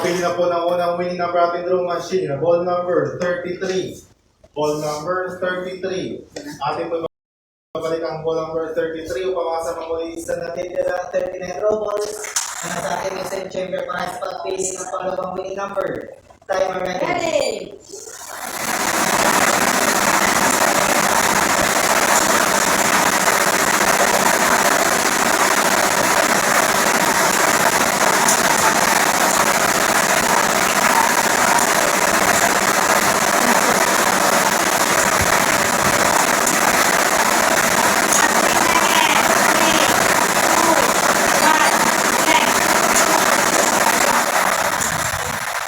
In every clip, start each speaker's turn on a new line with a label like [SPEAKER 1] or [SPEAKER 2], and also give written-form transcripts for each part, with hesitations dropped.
[SPEAKER 1] Nakapili na po ng unang winning number ating draw machine. Ball number 33. Ball number 33. Ating po babalik ang ball number 33 upang makasama muli sa natitira 39 draw balls na nasa ating missing chamber para sa pagpili ng pangalawang winning number. Timer ready.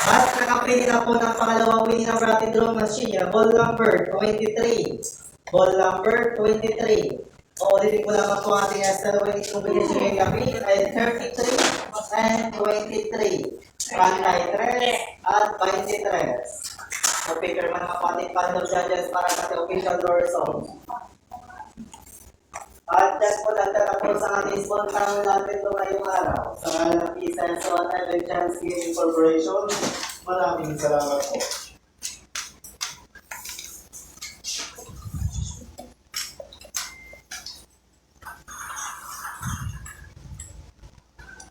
[SPEAKER 1] At nakapili na po ng pangalawang winning number ating draw machine. Ball number 23. Ball number 23. Uulitin ko lang po ating extra winning combination ngayong gabi ay 33 and 23. Pantay 3 at 23. So, picker man ang ating panel judges para sa official door song. At just po nagtara po sa ating sponsor natin ito ngayong araw. Sa ngalan ng PSenso at Chance Gaming Corporation, maraming salamat po.